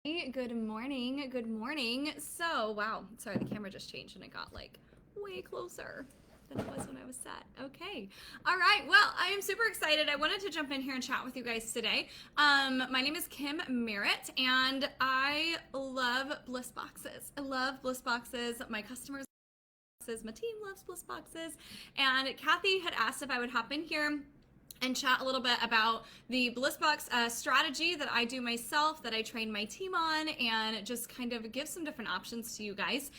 Good morning. Good morning. So, wow, sorry, the camera just changed and it got like way closer than it was when I was set. Okay. All right. Well, I am super excited. I wanted to jump in here and chat with you guys today. My name is Kim Merritt and I love Bliss Boxes. I love Bliss Boxes. My customers, my team loves Bliss Boxes. And Kathy had asked if I would hop in here and chat a little bit about the Bliss Box strategy that I do myself, that I train my team on, and just kind of give some different options to you guys.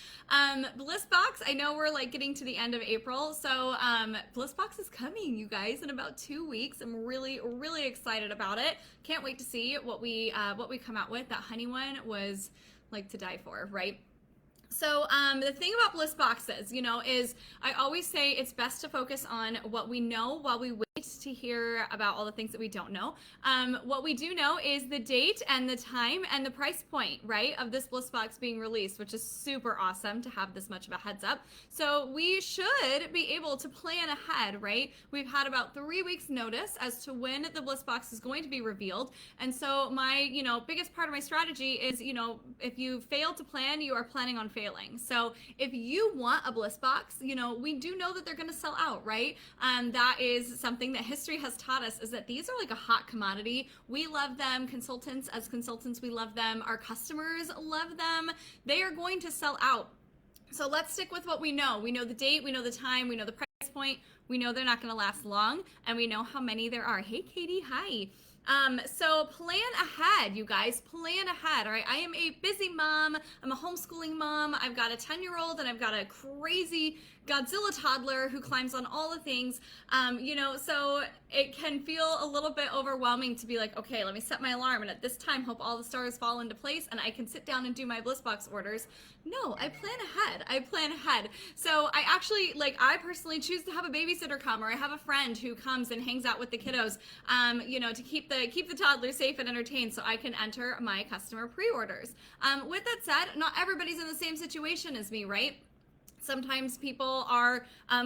Bliss Box, I know we're like getting to the end of April, so Bliss Box is coming, you guys, in about 2 weeks. I'm really, really excited about it. Can't wait to see what we come out with. That honey one was like to die for, right? So the thing about Bliss Boxes, is I always say it's best to focus on what we know while we wait to hear about all the things that we don't know. What we do know is the date and the time and the price point, right, of this Bliss Box being released, which is super awesome to have this much of a heads up. So we should be able to plan ahead, right? We've had about 3 weeks notice as to when the Bliss Box is going to be revealed. And so my, biggest part of my strategy is, if you fail to plan, you are planning on failing. So if you want a Bliss Box, we do know that they're going to sell out, right? That is something that history has taught us, is that these are like a hot commodity. We love them. As consultants, we love them. Our customers love them. They are going to sell out. So let's stick with what we know. We know the date, we know the time, we know the price point, we know they're not going to last long, and we know how many there are. Hey, Katie, hi. So plan ahead, you guys. Plan ahead, all right? I am a busy mom. I'm a homeschooling mom. I've got a 10-year-old and I've got a crazy Godzilla toddler who climbs on all the things. So it can feel a little bit overwhelming to be like, okay, let me set my alarm and at this time hope all the stars fall into place and I can sit down and do my Bliss Box orders. No, I plan ahead. So I personally choose to have a babysitter come, or I have a friend who comes and hangs out with the kiddos, to keep the toddler safe and entertained so I can enter my customer pre-orders. With that said, not everybody's in the same situation as me, right? Sometimes people are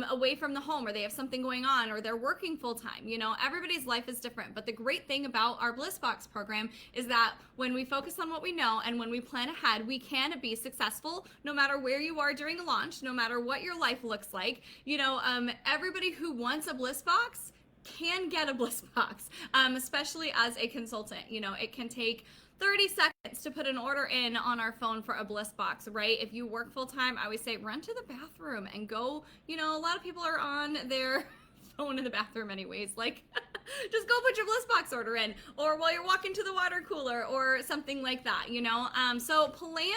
away from the home, or they have something going on, or they're working full time. Everybody's life is different. But the great thing about our Bliss Box program is that when we focus on what we know and when we plan ahead, we can be successful no matter where you are during a launch, no matter what your life looks like. Everybody who wants a Bliss Box can get a Bliss Box, especially as a consultant. It can take 30 seconds to put an order in on our phone for a Bliss Box, right? If you work full time, I always say run to the bathroom and go, a lot of people are on their phone in the bathroom anyways, like just go put your Bliss Box order in, or while you're walking to the water cooler or something like that, So plan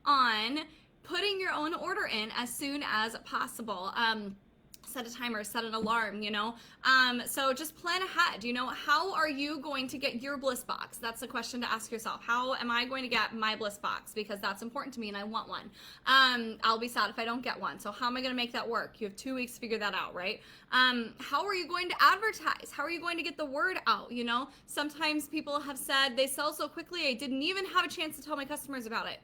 on putting your own order in as soon as possible. Set a timer, set an alarm, so just plan ahead. How are you going to get your Bliss Box? That's a question to ask yourself. How am I going to get my Bliss Box? Because that's important to me and I want one. I'll be sad if I don't get one. So how am I going to make that work? You have 2 weeks to figure that out, right? How are you going to advertise? How are you going to get the word out? Sometimes people have said they sell so quickly I didn't even have a chance to tell my customers about it.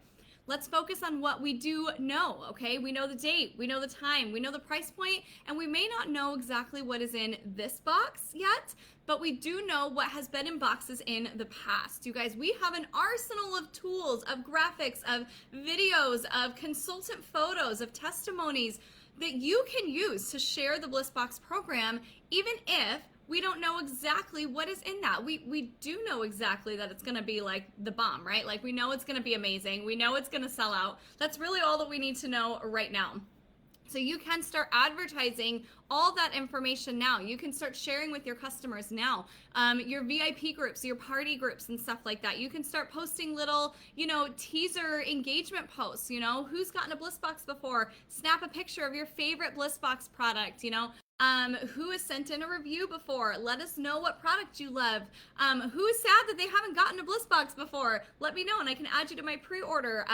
Let's focus on what we do know, okay? We know the date, we know the time, we know the price point, and we may not know exactly what is in this box yet, but we do know what has been in boxes in the past. You guys, we have an arsenal of tools, of graphics, of videos, of consultant photos, of testimonies that you can use to share the Bliss Box program, even if we don't know exactly what is in that. We do know exactly that it's going to be like the bomb, right? Like we know it's going to be amazing. We know it's going to sell out. That's really all that we need to know right now. So you can start advertising all that information now. You can start sharing with your customers now. Your VIP groups, your party groups and stuff like that. You can start posting little, teaser engagement posts, who's gotten a Bliss Box before? Snap a picture of your favorite Bliss Box product, who has sent in a review before? Let us know what product you love. Who is sad that they haven't gotten a Bliss Box before? Let me know and I can add you to my pre-order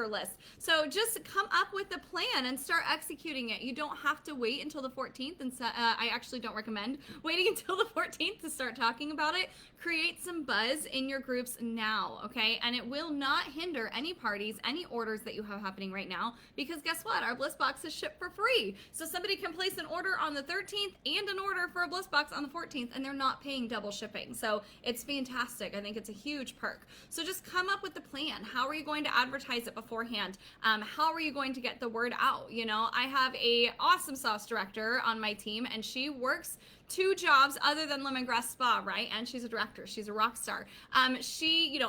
list. So just come up with a plan and start executing it. You don't have to wait until the 14th, and I actually don't recommend waiting until the 14th to start talking about it. Create some buzz in your groups now, okay? And it will not hinder any parties, any orders that you have happening right now, because guess what? Our Bliss Box is shipped for free. So somebody can place an order order on the 13th and an order for a Bliss Box on the 14th, and they're not paying double shipping. So it's fantastic. I think it's a huge perk. So just come up with the plan. How are you going to advertise it beforehand? How are you going to get the word out? You know, I have a awesome sauce director on my team, and she works 2 jobs other than Lemongrass Spa, right? And she's a director. She's a rock star.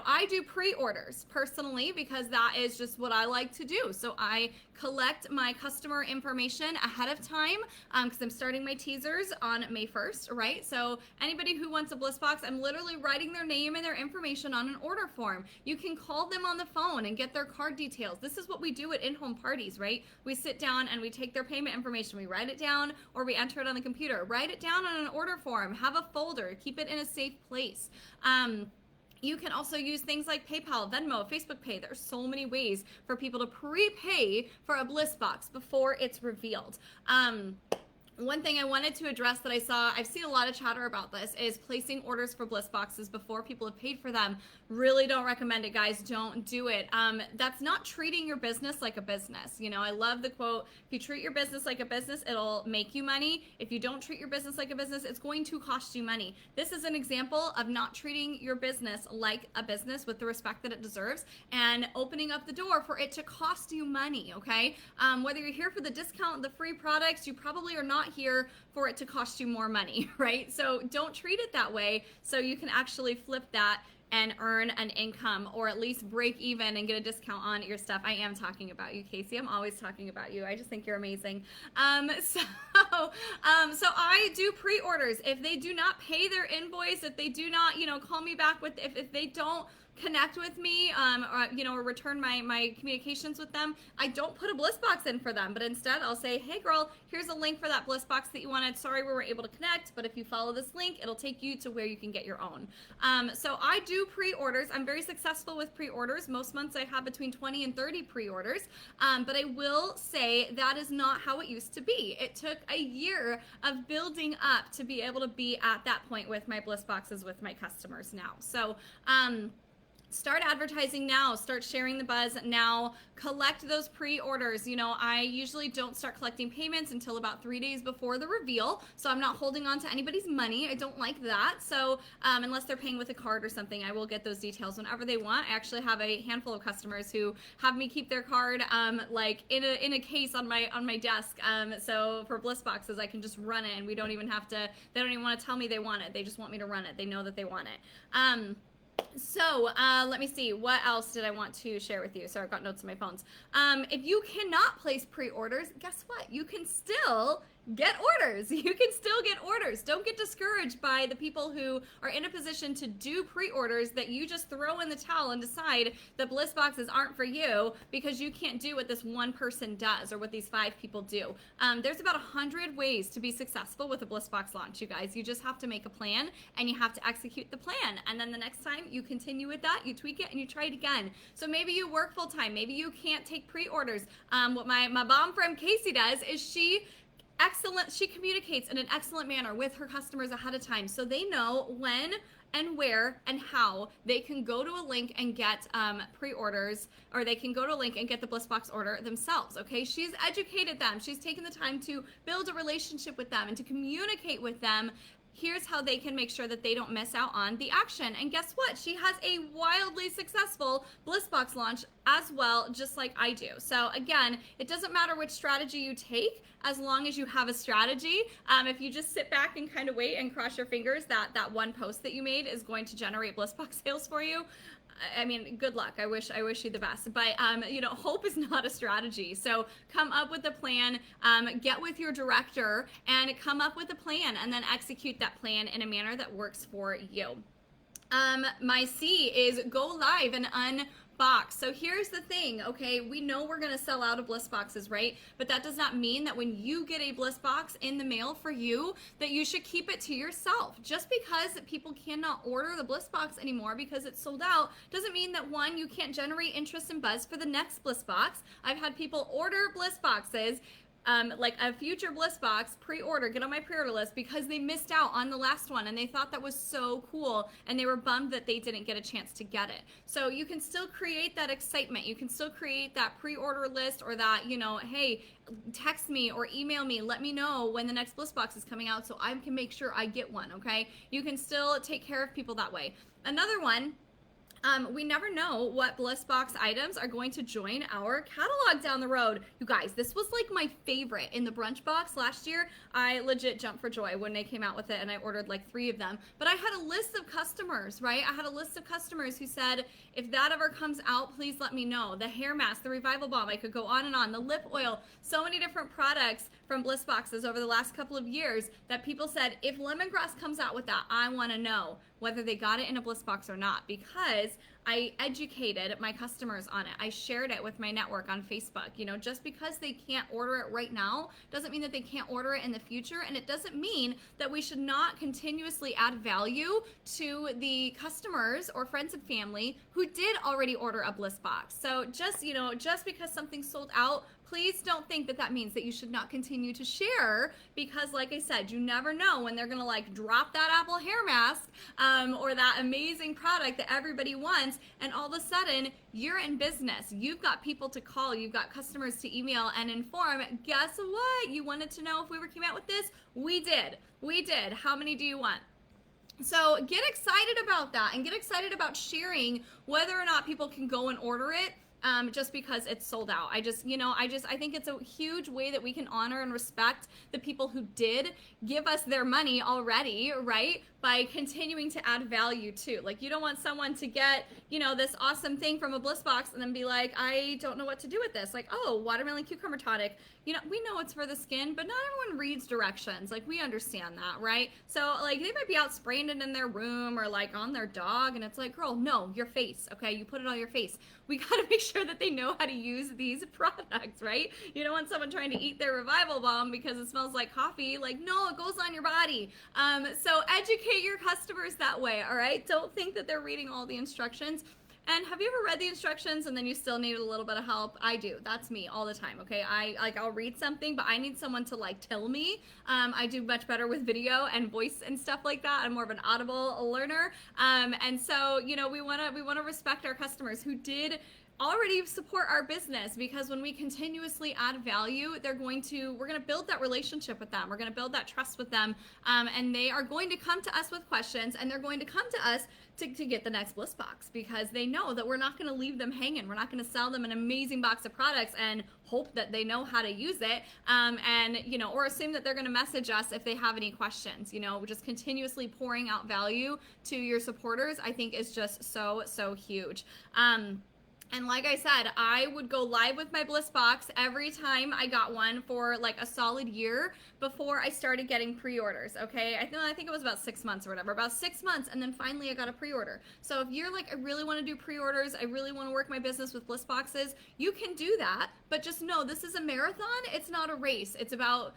I do pre-orders personally because that is just what I like to do. So I collect my customer information ahead of time because I'm starting my teasers on May 1st, right? So anybody who wants a Bliss Box, I'm literally writing their name and their information on an order form. You can call them on the phone and get their card details. This is what we do at in-home parties, right? We sit down and we take their payment information. We write it down or we enter it on the computer. Write it down on an order form. Have a folder. Keep it in a safe place. You can also use things like PayPal, Venmo, Facebook Pay. There's so many ways for people to prepay for a Bliss Box before it's revealed. One thing I wanted to address that I've seen a lot of chatter about this, is placing orders for Bliss Boxes before people have paid for them. Really don't recommend it, guys. Don't do it. That's not treating your business like a business. You know, I love the quote, if you treat your business like a business, it'll make you money. If you don't treat your business like a business, it's going to cost you money. This is an example of not treating your business like a business with the respect that it deserves and opening up the door for it to cost you money, okay? Whether you're here for the discount, the free products, you probably are not here for it to cost you more money, right? So don't treat it that way so you can actually flip that and earn an income, or at least break even and get a discount on your stuff. I am talking about you, Casey. I'm always talking about you. I just think you're amazing. So I do pre-orders. If they do not pay their invoice, if they do not, call me back with, if they don't connect with me, or return my communications with them, I don't put a Bliss Box in for them, but instead I'll say, hey girl, here's a link for that Bliss Box that you wanted. Sorry we weren't able to connect, but if you follow this link, it'll take you to where you can get your own. So I do pre-orders. I'm very successful with pre-orders. Most months I have between 20 and 30 pre-orders, but I will say that is not how it used to be. It took a year of building up to be able to be at that point with my Bliss Boxes with my customers now. So start advertising now, start sharing the buzz now, collect those pre-orders. I usually don't start collecting payments until about 3 days before the reveal, so I'm not holding on to anybody's money. I don't like that. So unless they're paying with a card or something, I will get those details whenever they want. I actually have a handful of customers who have me keep their card like in a case on my desk. So for Bliss Boxes, I can just run it, and we don't even have to, they don't even want to tell me they want it. They just want me to run it. They know that they want it. So let me see, what else did I want to share with you? Sorry, I've got notes on my phones. If you cannot place pre-orders, guess what? You can still get orders. You can still get orders. Don't get discouraged by the people who are in a position to do pre-orders that you just throw in the towel and decide that Bliss Boxes aren't for you because you can't do what this one person does or what these 5 people do. There's about 100 ways to be successful with a Bliss Box launch, you guys. You just have to make a plan and you have to execute the plan. And then the next time you continue with that, you tweak it and you try it again. So maybe you work full time. Maybe you can't take pre-orders. What my mom friend Casey does is she communicates in an excellent manner with her customers ahead of time so they know when and where and how they can go to a link and get pre-orders, or they can go to a link and get the Bliss Box order themselves, okay? She's educated them. She's taken the time to build a relationship with them and to communicate with them. Here's how they can make sure that they don't miss out on the action. And guess what? She has a wildly successful Bliss Box launch as well, just like I do. So again, it doesn't matter which strategy you take, as long as you have a strategy. If you just sit back and kind of wait and cross your fingers that that one post that you made is going to generate Bliss Box sales for you, I mean, good luck. I wish you the best. But, hope is not a strategy. So come up with a plan, get with your director and come up with a plan and then execute that plan in a manner that works for you. My C is go live and unbox. So here's the thing, okay? We know we're going to sell out of Bliss Boxes, right? But that does not mean that when you get a Bliss Box in the mail for you, that you should keep it to yourself. Just because people cannot order the Bliss Box anymore because it's sold out doesn't mean that, one, you can't generate interest and buzz for the next Bliss Box. I've had people order Bliss Boxes, like a future Bliss Box pre-order, get on my pre-order list, because they missed out on the last one and they thought that was so cool and they were bummed that they didn't get a chance to get it. So you can still create that excitement. You can still create that pre-order list, or that, you know, hey, text me or email me, let me know when the next Bliss Box is coming out so I can make sure I get one, okay? You can still take care of people that way. Another one, we never know what Bliss Box items are going to join our catalog down the road. You guys, this was like my favorite in the brunch box last year. I legit jumped for joy when they came out with it, and I ordered like 3 of them. But I had a list of customers, right? I had a list of customers who said, if that ever comes out, please let me know. The hair mask, the revival balm, I could go on and on. The lip oil, so many different products from Bliss Boxes over the last couple of years that people said, if Lemongrass comes out with that, I want to know whether they got it in a Bliss Box or not, because I educated my customers on it. I shared it with my network on Facebook. You know, just because they can't order it right now doesn't mean that they can't order it in the future, and it doesn't mean that we should not continuously add value to the customers or friends and family who did already order a Bliss Box. So just, you know, just because something's sold out, please don't think that that means that you should not continue to share, because like I said, you never know when they're gonna like drop that Apple hair mask or that amazing product that everybody wants, and all of a sudden you're in business. You've got people to call, you've got customers to email and inform. Guess what? You wanted to know if we came out with this? We did. We did. How many do you want? So get excited about that, and get excited about sharing whether or not people can go and order it. Just because it's sold out. I think it's a huge way that we can honor and respect the people who did give us their money already, right? By continuing to add value too. Like, you don't want someone to get, you know, this awesome thing from a Bliss Box and then be like, I don't know what to do with this. Like, oh, watermelon cucumber tonic. You know, we know it's for the skin, but not everyone reads directions. Like, we understand that, right? So, like, they might be out spraying it in their room or, like, on their dog, and it's like, girl, no, your face, okay? You put it on your face. We gotta make sure that they know how to use these products, right? You don't want someone trying to eat their revival balm because it smells like coffee. Like, no, it goes on your body. So educate your customers that way, all right? Don't think that they're reading all the instructions. And have you ever read the instructions and then you still need a little bit of help? I do. That's me all the time, okay? I'll read something, but I need someone to like tell me. I do much better with video and voice and stuff like that. I'm more of an audible learner. And so, you know, we wanna respect our customers who did already support our business, because when we continuously add value, we're going to build that relationship with them. We're going to build that trust with them. And they are going to come to us with questions, and they're going to come to us to get the next Bliss Box, because they know that we're not going to leave them hanging. We're not going to sell them an amazing box of products and hope that they know how to use it. And, you know, or assume that they're going to message us if they have any questions. You know, just continuously pouring out value to your supporters, I think, is just so, so huge. And like I said, I would go live with my Bliss Box every time I got one for like a solid year before I started getting pre-orders, okay? I think it was about 6 months or whatever, about 6 months, and then finally I got a pre-order. So if you're like, I really want to do pre-orders, I really want to work my business with Bliss Boxes, you can do that, but just know this is a marathon. It's not a race. It's about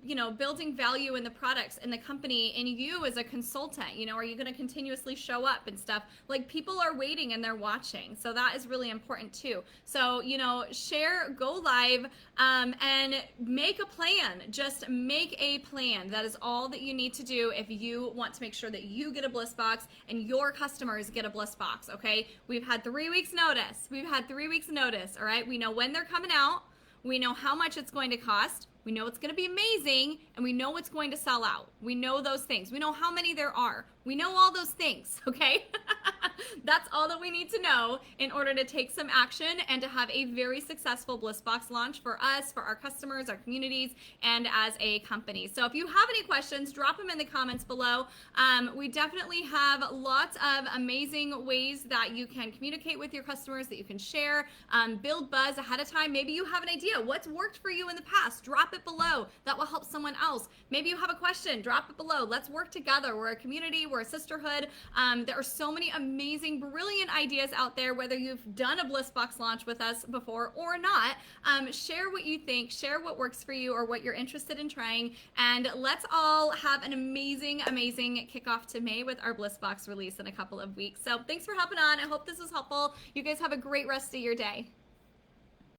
you know, building value in the products and the company and you as a consultant. You know, are you going to continuously show up and stuff? Like, people are waiting and they're watching. So that is really important too. So, you know, share, go live, and make a plan. Just make a plan. That is all that you need to do if you want to make sure that you get a Bliss Box and your customers get a Bliss Box, okay? We've had 3 weeks notice. We've had 3 weeks notice, all right? We know when they're coming out. We know how much it's going to cost. We know it's going to be amazing, and we know it's going to sell out. We know those things. We know how many there are. We know all those things, okay? That's all that we need to know in order to take some action and to have a very successful Bliss Box launch for us, for our customers, our communities, and as a company. So if you have any questions, drop them in the comments below. We definitely have lots of amazing ways that you can communicate with your customers, that you can share, build buzz ahead of time. Maybe you have an idea. What's worked for you in the past? Drop it below. That will help someone else. Maybe you have a question. Drop it below. Let's work together. We're a community. We're a sisterhood. There are so many amazing, brilliant ideas out there, whether you've done a Bliss Box launch with us before or not. Share what you think, share what works for you or what you're interested in trying, and let's all have an amazing, amazing kickoff to May with our Bliss Box release in a couple of weeks. So thanks for hopping on. I hope this was helpful. You guys have a great rest of your day.